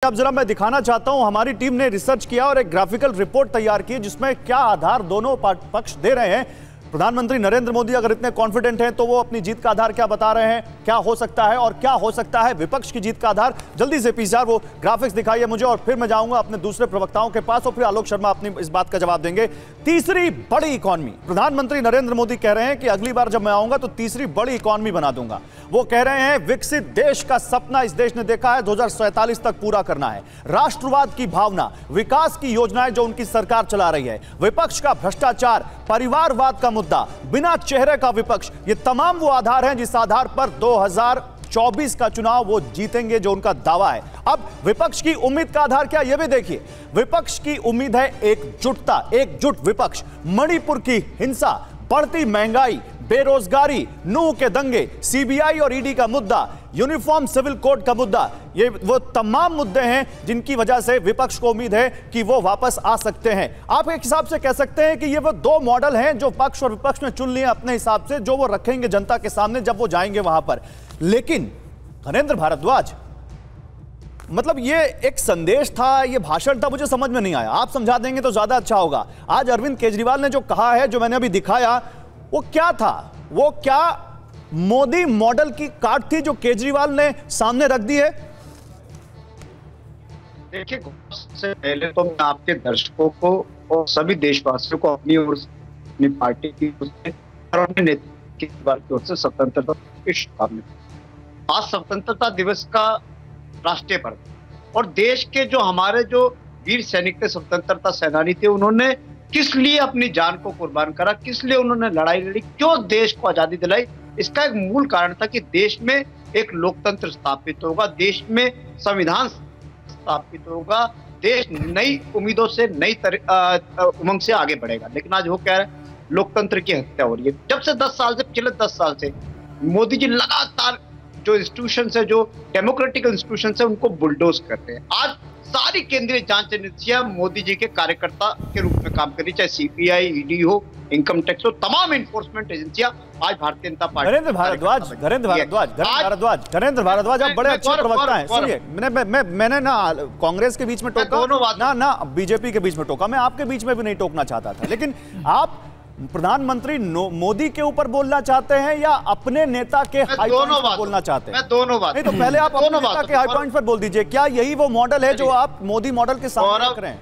अब जरा मैं दिखाना चाहता हूं, हमारी टीम ने रिसर्च किया और एक ग्राफिकल रिपोर्ट तैयार की जिसमें क्या आधार दोनों पक्ष दे रहे हैं। प्रधानमंत्री नरेंद्र मोदी अगर इतने कॉन्फिडेंट हैं तो वो अपनी जीत का आधार क्या बता रहे हैं, क्या हो सकता है और क्या हो सकता है विपक्ष की जीत का आधार। जल्दी से पीसीआर वो ग्राफिक्स दिखाइए मुझे और फिर मैं जाऊंगा अपने दूसरे प्रवक्ताओं के पास और फिर आलोक शर्मा अपनी इस बात का जवाब देंगे। तीसरी बड़ी इकॉनमी, प्रधानमंत्री नरेंद्र मोदी कह रहे हैं कि अगली बार जब मैं आऊंगा तो तीसरी बड़ी इकॉनमी बना दूंगा। वो कह रहे हैं विकसित देश का सपना इस देश ने देखा है 2047 तक पूरा करना है। राष्ट्रवाद की भावना, विकास की योजनाएं जो उनकी सरकार चला रही है, विपक्ष का भ्रष्टाचार, परिवारवाद का मुद्दा, बिना चेहरे का विपक्ष, ये तमाम वो आधार हैं जिस आधार पर 2024 का चुनाव वो जीतेंगे जो उनका दावा है। अब विपक्ष की उम्मीद का आधार क्या, ये भी देखिए। विपक्ष की उम्मीद है एकजुटता, एकजुट विपक्ष। मणिपुर की हिंसा, बढ़ती महंगाई, बेरोजगारी, नूह के दंगे, सीबीआई और ईडी का मुद्दा, यूनिफॉर्म सिविल कोड का मुद्दा, ये वो तमाम मुद्दे हैं जिनकी वजह से विपक्ष को उम्मीद है कि वो वापस आ सकते हैं। आप एक हिसाब से कह सकते हैं कि ये वो दो मॉडल हैं जो पक्ष और विपक्ष ने चुन लिए अपने हिसाब से, जो वो रखेंगे जनता के सामने जब वो जाएंगे वहां पर। लेकिन धर्मेंद्र भारद्वाज, मतलब ये एक संदेश था, ये भाषण था, मुझे समझ में नहीं आया। आप समझा देंगे तो ज्यादा अच्छा होगा। आज अरविंद केजरीवाल ने जो कहा है, जो मैंने अभी दिखाया, वो क्या था? वो क्या मोदी मॉडल की कार्ड थी जो केजरीवाल ने सामने रख दी है? देखिए, सबसे पहले तो मैं आपके दर्शकों को और सभी देशवासियों को अपनी ओर से, अपनी पार्टी की ओर से और अपने नेता की ओर से स्वतंत्रता की शुभकामनाएं। आज स्वतंत्रता दिवस का राष्ट्रीय पर्व और देश के जो हमारे जो वीर सैनिक थे, स्वतंत्रता सेनानी थे, उन्होंने किस लिए अपनी जान को कुर्बान करा, किस लिए उन्होंने लड़ाई लड़ी, क्यों देश को आजादी दिलाई, इसका एक मूल कारण था कि देश में एक लोकतंत्र स्थापित होगा, देश में संविधान स्थापित होगा, देश नई उम्मीदों से, नई उमंग से आगे बढ़ेगा। लेकिन आज वो कह रहे हैं लोकतंत्र की हत्या हो रही है। जब से 10 साल से, पिछले 10 साल से मोदी जी लगातार जो इंस्टीट्यूशन है, जो डेमोक्रेटिक इंस्टीट्यूशन है, उनको बुलडोज करते हैं। आज सारी केंद्रीय जांच एजेंसियां मोदी जी के कार्यकर्ता के रूप में काम कर रही, चाहे सीबीआई, ईडी हो, इनकम टैक्स हो, तमाम एनफोर्समेंट एजेंसियां आज भारतीय जनता पार्टी। नरेंद्र भारद्वाज आप बड़े अच्छे प्रवक्ता हैं। सुनिए, मैंने ना कांग्रेस के बीच में टोका ना बीजेपी के बीच में टोका, मैं आपके बीच में भी नहीं टोकना चाहता था। लेकिन आप प्रधानमंत्री मोदी के ऊपर बोलना चाहते हैं या अपने नेता के हाई पॉइंट पर बोलना चाहते हैं? मैं दोनों बात। नहीं तो पहले आप अपने नेता के हाई पॉइंट पर बोल दीजिए। क्या यही वो मॉडल है जो आप मोदी मॉडल के सामने रख रहे हैं?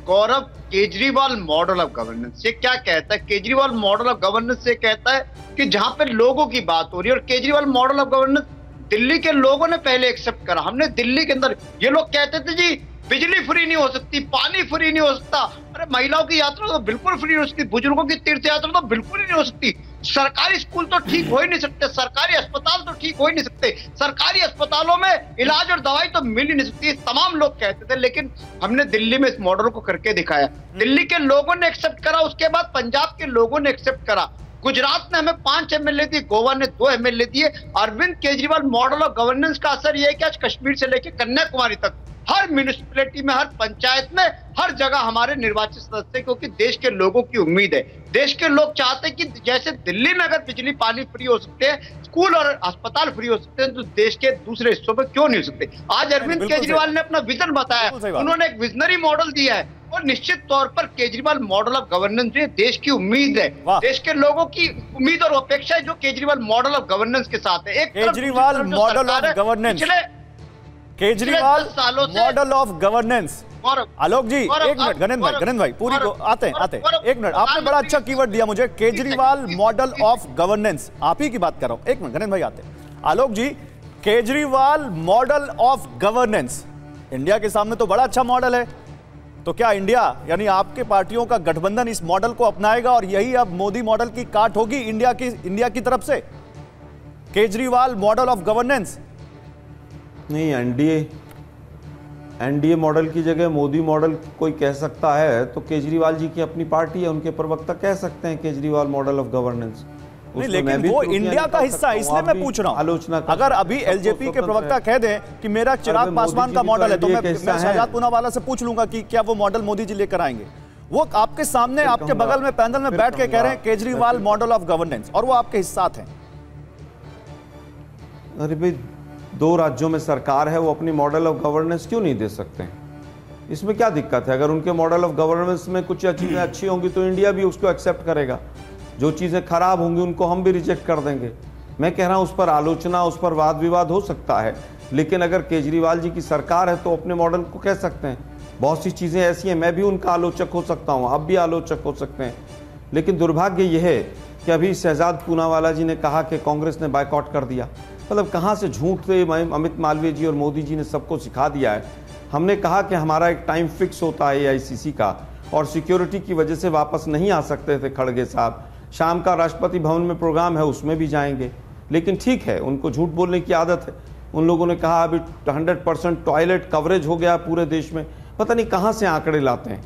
गौरव, केजरीवाल मॉडल ऑफ गवर्नेंस ये क्या कहता है? केजरीवाल मॉडल ऑफ गवर्नेंस ये कहता है कि जहां पे लोगों की बात हो रही है, और Kejriwal model of governance Delhi के लोगों ने पहले एक्सेप्ट करा। हमने दिल्ली के अंदर, ये लोग कहते थे जी बिजली फ्री नहीं हो सकती, पानी फ्री नहीं हो सकता, अरे महिलाओं की यात्रा तो बिल्कुल फ्री नहीं हो सकती, बुजुर्गों की तीर्थ यात्रा तो बिल्कुल ही नहीं हो सकती, सरकारी स्कूल तो ठीक हो ही नहीं सकते, सरकारी अस्पताल तो ठीक हो ही नहीं सकते, सरकारी अस्पतालों में इलाज और दवाई तो मिल ही नहीं सकती, तमाम लोग कहते थे। लेकिन हमने दिल्ली में इस मॉडल को करके दिखाया, दिल्ली के लोगों ने एक्सेप्ट करा, उसके बाद पंजाब के लोगों ने एक्सेप्ट करा, गुजरात ने हमें 5 एमएलए दिए, गोवा ने 2 एमएलए दिए। Arvind Kejriwal model of governance का असर यह है कि आज कश्मीर से लेकर कन्याकुमारी तक हर म्यूनिसिपैलिटी में, हर पंचायत में, हर जगह हमारे निर्वाचित सदस्य, क्योंकि देश के लोगों की उम्मीद है, देश के लोग चाहते हैं कि जैसे दिल्ली में अगर बिजली पानी फ्री हो सकते हैं, स्कूल और अस्पताल फ्री हो सकते हैं, तो देश के दूसरे हिस्सों में क्यों नहीं हो सकते? आज अरविंद केजरीवाल ने अपना विजन बताया, उन्होंने एक विजनरी मॉडल दिया है और निश्चित तौर पर केजरीवाल मॉडल ऑफ गवर्नेंस देश की उम्मीद है, देश के लोगों की उम्मीद और अपेक्षा है जो केजरीवाल मॉडल ऑफ गवर्नेंस के साथ है। एक Kejriwal model of governance, Kejriwal model of governance. Alok ji एक मिनट, गणेंद्र भाई पूरी को आते एक मिनट, आपने बड़ा अच्छा कीवर्ड दिया मुझे, केजरीवाल मॉडल ऑफ गवर्नेंस, आप ही की बात कर रहा हूं। एक मिनट गणेंद्र भाई आते। Alok ji, Kejriwal model of governance India के सामने तो बड़ा अच्छा मॉडल है, तो क्या इंडिया यानी आपके पार्टियों का गठबंधन इस मॉडल को अपनाएगा और यही अब मोदी मॉडल की काट होगी इंडिया की तरफ से, केजरीवाल मॉडल ऑफ गवर्नेंस? नहीं, एनडीए मॉडल की जगह मोदी मॉडल कोई कह सकता है तो केजरीवाल जी की अपनी पार्टी है, उनके प्रवक्ता कह सकते हैं केजरीवाल मॉडल ऑफ गवर्नेंस। नहीं, लेकिन वो इंडिया का हिस्सा है, इसलिए मैं पूछ रहा हूं। आलोचना अगर अभी एलजेपी के प्रवक्ता कह दें कि मेरा चिराग पासवान का मॉडल है, तो मैं शहजाद पूनावाला से पूछ लूंगा कि क्या वो मॉडल मोदी जी लेकर आएंगे? वो आपके सामने, आपके बगल में पैनल में बैठ के कह रहे हैं केजरीवाल मॉडल ऑफ गवर्नेंस, और वो आपके हिस्सा हैं। अरे भाई, 2 राज्यों में सरकार है, वो अपनी मॉडल ऑफ गवर्नेंस क्यों नहीं दे सकते हैं? इसमें क्या दिक्कत है? अगर उनके मॉडल ऑफ गवर्नेंस में कुछ चीज़ें अच्छी होंगी तो इंडिया भी उसको एक्सेप्ट करेगा, जो चीज़ें खराब होंगी उनको हम भी रिजेक्ट कर देंगे। मैं कह रहा हूँ उस पर आलोचना, उस पर वाद विवाद हो सकता है, लेकिन अगर केजरीवाल जी की सरकार है तो अपने मॉडल को कह सकते हैं। बहुत सी चीज़ें ऐसी हैं, मैं भी उनका आलोचक हो सकता हूँ, आप भी आलोचक हो सकते हैं, लेकिन दुर्भाग्य यह है कि अभी शहजाद पूनावाला जी ने कहा कि कांग्रेस ने बायकॉट कर दिया। मतलब कहाँ से झूठ थे अमित मालवीय जी और मोदी जी ने सबको सिखा दिया है। हमने कहा कि हमारा एक टाइम फिक्स होता है AICC का, और सिक्योरिटी की वजह से वापस नहीं आ सकते थे खड़गे साहब। शाम का राष्ट्रपति भवन में प्रोग्राम है, उसमें भी जाएंगे, लेकिन ठीक है, उनको झूठ बोलने की आदत है। उन लोगों ने कहा अभी 100% टॉयलेट कवरेज हो गया पूरे देश में। पता नहीं कहाँ से आंकड़े लाते हैं।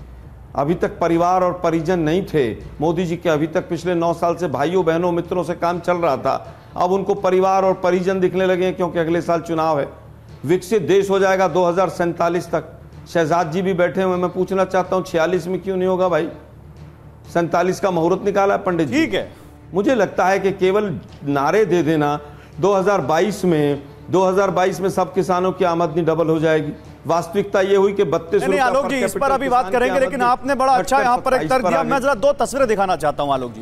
अभी तक परिवार और परिजन नहीं थे मोदी जी के, अभी तक पिछले 9 साल से भाइयों बहनों मित्रों से काम चल रहा था। अब उनको परिवार और परिजन दिखने लगे हैं क्योंकि अगले साल चुनाव है। विकसित देश हो जाएगा 2047 तक। शहजाद जी भी बैठे हुए, मैं पूछना चाहता हूँ 46 में क्यों नहीं होगा भाई? 47 का मुहूर्त निकाला है पंडित जी। ठीक है, मुझे लगता है कि केवल नारे दे देना 2022 में सब किसानों की आमदनी डबल हो जाएगी। वास्तविकता ये हुई कि 32 आलोक जी इस पर अभी बात करेंगे, लेकिन आपने बड़ा अच्छा यहाँ पर एक तर्क दिया। मैं जरा 2 तस्वीरें दिखाना चाहता हूँ आलोक जी।